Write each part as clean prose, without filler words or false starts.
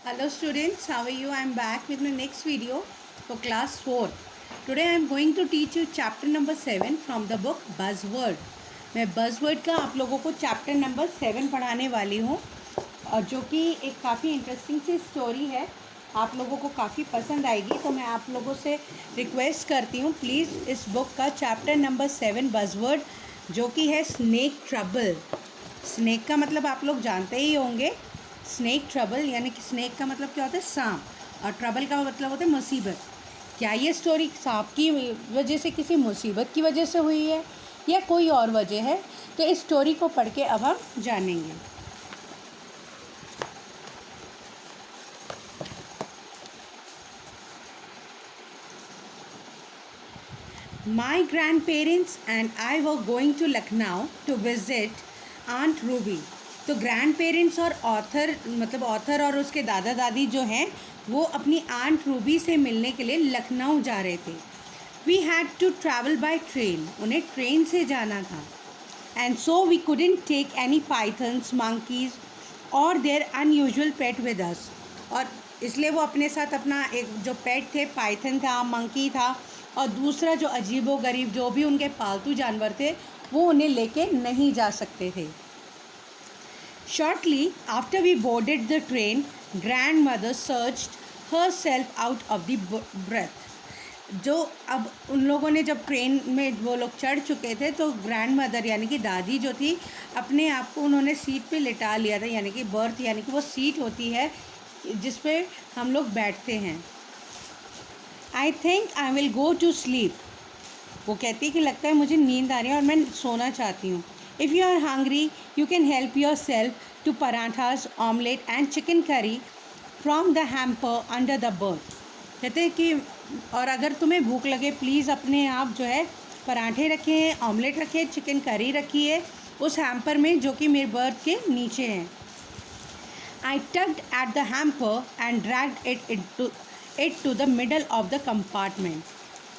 Hello students, how are you? I am back with my next video for class 4. Today I am going to teach you chapter number 7 from the book Buzzword. मैं buzzword का आप लोगों को chapter number 7 पढ़ाने वाली हूँ और जो कि एक काफ़ी इंटरेस्टिंग सी स्टोरी है, आप लोगों को काफ़ी पसंद आएगी। तो मैं आप लोगों से रिक्वेस्ट करती हूँ प्लीज़ इस बुक का चैप्टर नंबर 7 बज़वर्ड जो कि है स्नेक ट्रबल। स्नेक का मतलब आप लोग जानते ही होंगे, स्नेक ट्रबल यानी कि स्नेक का मतलब क्या होता है सांप, और ट्रबल का मतलब होता है मुसीबत। क्या ये स्टोरी सांप की वजह से, किसी मुसीबत की वजह से हुई है या कोई और वजह है? तो इस स्टोरी को पढ़ के अब हम जानेंगे। My grandparents and I were going to Lucknow to visit Aunt Ruby. तो ग्रैंड पेरेंट्स और ऑथर मतलब ऑथर और उसके दादा दादी जो हैं वो अपनी आंट रूबी से मिलने के लिए लखनऊ जा रहे थे। We had to travel by train, उन्हें ट्रेन से जाना था। And so we couldn't take any pythons, monkeys और their unusual pet with us. और इसलिए वो अपने साथ अपना एक जो पेट थे, पाइथन था, मंकी था, और दूसरा जो अजीबो गरीब जो भी उनके पालतू जानवर थे वो उन्हें लेके नहीं जा सकते थे। Shortly after we boarded the train, grandmother searched herself out of the breath. जो अब उन लोगों ने जब ट्रेन में वो लोग चढ़ चुके थे तो ग्रैंड मदर यानी कि दादी जो थी अपने आप को उन्होंने सीट पे लिटा लिया था, यानी कि बर्थ यानी कि वो सीट होती है जिस पे हम लोग बैठते हैं। I think I will go to sleep, वो कहती है कि लगता है मुझे नींद आ रही है और मैं सोना चाहती हूँ। If you are hungry you can help yourself to parathas, omelette and chicken curry from the hamper under the berth. कहते हैं कि और अगर तुम्हें भूख लगे प्लीज़ अपने आप जो है पराठे रखें, ऑमलेट रखें, चिकन करी रखिए उस हैम्पर में जो कि मेरे बर्थ के नीचे हैं। I tugged at the hamper and dragged it to the middle of the compartment.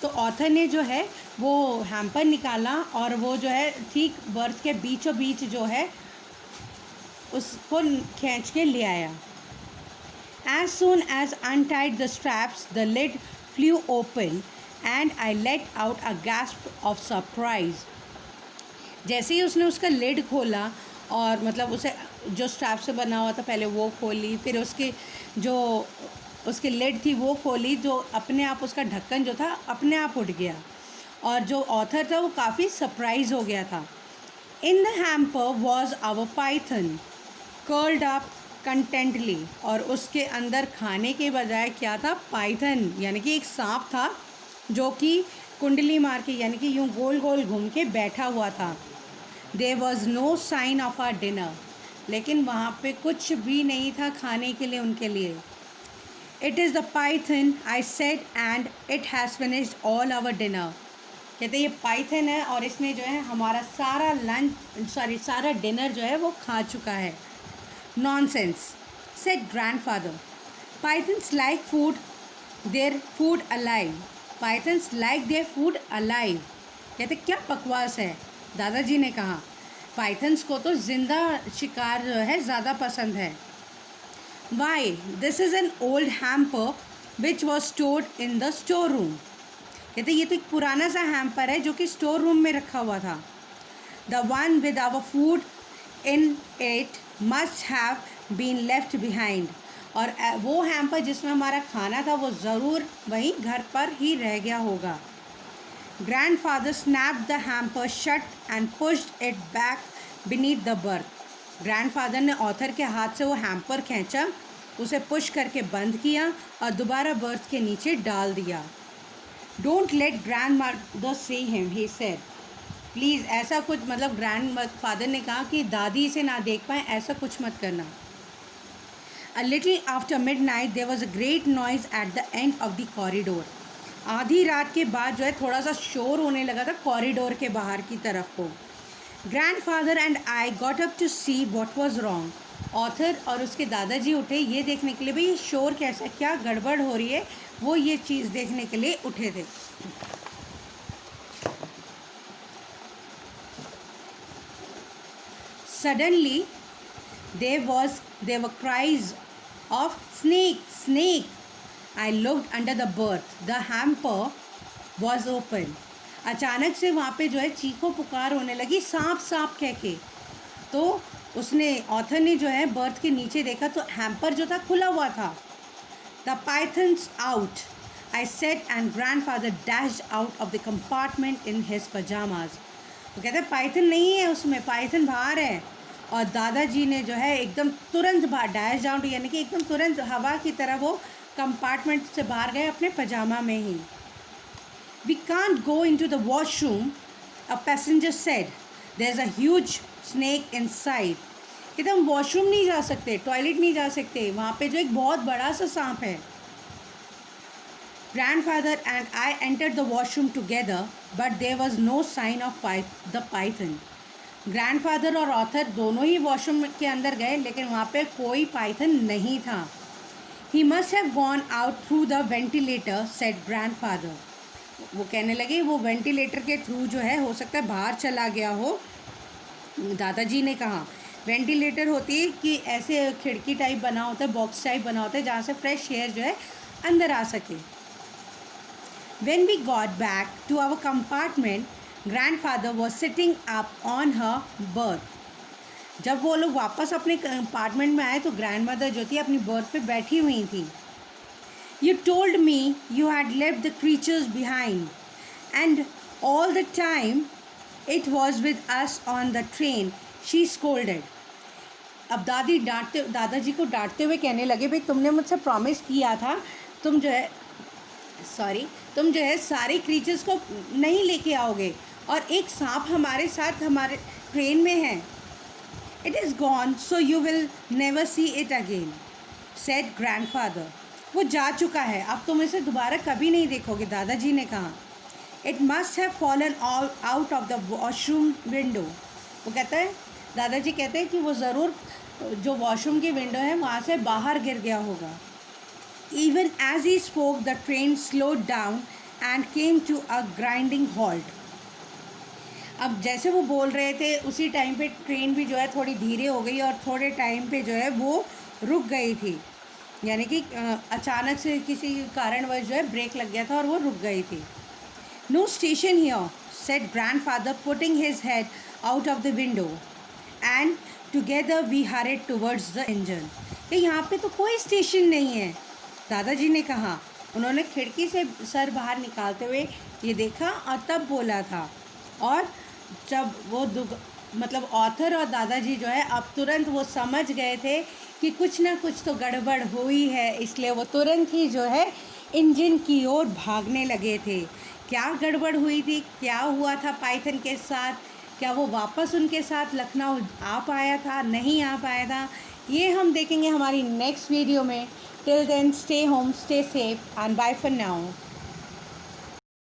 तो ऑथर ने जो है वो हैम्पर निकाला और वो जो है ठीक बर्थ के बीचों बीच जो है उसको खींच के ले आया। As soon as untied the straps the lid flew open and I let out a gasp of surprise. जैसे ही उसने उसका लिड खोला और मतलब उसे जो स्ट्रैप से बना हुआ था पहले वो खोली, फिर उसकी जो उसकी लिड थी वो खोली, जो अपने आप उसका ढक्कन जो था अपने आप उठ गया और जो ऑथर था वो काफ़ी सरप्राइज हो गया था। In the hamper was our python curled up contentedly, और उसके अंदर खाने के बजाय क्या था? पाइथन यानी कि एक सांप था जो कि कुंडली मार के यानी कि यूँ गोल गोल घूम के बैठा हुआ था। There was no sign of our dinner, लेकिन वहाँ पे कुछ भी नहीं था खाने के लिए उनके लिए। It is the python I said and it has finished all our dinner. कहते ये पाइथन है और इसने जो है हमारा सारा सारा डिनर जो है वो खा चुका है। Nonsense said grandfather, pythons like food their food alive, pythons like their food alive. कहते क्या बकवास है, दादाजी ने कहा, पाइथन्स को तो ज़िंदा शिकार जो है ज़्यादा पसंद है। Why this is an old hamper which was stored in the store room. कहते ये तो एक पुराना सा हैम्पर है जो कि स्टोर रूम में रखा हुआ था। The one with our food in it must have been left behind, और वो हैम्पर जिसमें हमारा खाना था वो ज़रूर वहीं घर पर ही रह गया होगा। Grandfather snapped the hamper shut and pushed it back beneath the birth. Grandfather ने ऑथर के हाथ से वो हैम्पर खींचा, उसे पुश करके बंद किया और दोबारा बर्थ के नीचे डाल दिया। Don't let grand mother see him, he said. Please ऐसा कुछ मतलब ग्रैंड फादर ने कहा कि दादी इसे ना देख पाए, ऐसा कुछ मत करना। A little after midnight there was a great noise at the end of the corridor. आधी रात के बाद जो है थोड़ा सा शोर होने लगा था कॉरिडोर के बाहर की तरफ को। Grandfather and I got up to see what was wrong. Author और उसके दादाजी उठे ये देखने के लिए भाई ये शोर कैसा, क्या गड़बड़ हो रही है, वो ये चीज़ देखने के लिए उठे थे। Suddenly there were cries of snake, snake. I looked under the berth. The hamper was open. अचानक से वहाँ पे जो है चीखो पुकार होने लगी, सांप सांप कह के। तो उसने ऑथर ने जो है बर्थ के नीचे देखा तो हैम्पर जो था खुला हुआ था. The pythons out, I said, and grandfather dashed out of the compartment in his pyjamas. वो कहते हैं पाइथन नहीं है उसमें, पाइथन बाहर है. और दादाजी ने जो है एकदम तुरंत बाहर डैश आउट यानी कि एकदम तुरंत हवा की तरह वो कंपार्टमेंट से बाहर गए अपने पजामा में ही. We can't go into the washroom, a passenger said, there is a huge snake inside. कहते हम वॉशरूम नहीं जा सकते, टॉयलेट नहीं जा सकते, वहाँ पे जो एक बहुत बड़ा सा सांप है. Grandfather and I entered the washroom together but there was no sign of the python. Grandfather और ऑथर दोनों ही वॉशरूम के अंदर गए लेकिन वहाँ पे कोई पाइथन नहीं था. He must have gone out through the ventilator, said grandfather. वो कहने लगे वो वेंटिलेटर के थ्रू जो है हो सकता है बाहर चला गया हो. दादाजी ने कहा वेंटिलेटर होती है कि ऐसे खिड़की टाइप बना होता है, बॉक्स टाइप बना होता है जहाँ से फ्रेश एयर जो है अंदर आ सके. When we got back to our compartment, grandfather was sitting up on her berth. जब वो लोग वापस अपने कंपार्टमेंट में आए तो ग्रैंडमदर जो थी अपनी बर्थ पे बैठी हुई थी. You told me you had left the creatures behind, and all the time it was with us on the train, she scolded. अब दादाजी को डांटते हुए कहने लगे भाई तुमने मुझसे प्रॉमिस किया था तुम जो है सारे क्रीचर्स को नहीं लेके आओगे और एक सांप हमारे साथ हमारे ट्रेन में है. It is gone so you will never see it again, said grandfather. वो जा चुका है, अब तुम इसे दोबारा कभी नहीं देखोगे, दादाजी ने कहा. It must have fallen out of the washroom window. वो कहता है दादाजी कहते हैं कि वो ज़रूर जो वॉशरूम की विंडो है वहाँ से बाहर गिर गया होगा. Even as he spoke, the train slowed down and came to a grinding halt. अब जैसे वो बोल रहे थे उसी टाइम पे ट्रेन भी जो है थोड़ी धीरे हो गई और थोड़े टाइम पे जो है वो रुक गई थी. यानी कि अचानक से किसी कारणवश जो है ब्रेक लग गया था और वो रुक गई थी. No station here, said grandfather, putting his head out of the window. And together we hurried towards the engine. कि यहाँ पे तो कोई स्टेशन नहीं है, दादाजी ने कहा. उन्होंने खिड़की से सर बाहर निकालते हुए ये देखा और तब बोला था. और जब वो मतलब ऑथर और दादाजी जो है अब तुरंत वो समझ गए थे कि कुछ ना कुछ तो गड़बड़ हुई है, इसलिए वो तुरंत ही जो है इंजन की ओर भागने लगे थे. क्या गड़बड़ हुई थी, क्या हुआ था पाइथन के साथ, क्या वो वापस उनके साथ लखनऊ आ पाया था, नहीं आ पाया था, ये हम देखेंगे हमारी नेक्स्ट वीडियो में. Till then, stay home, stay safe, and bye for now.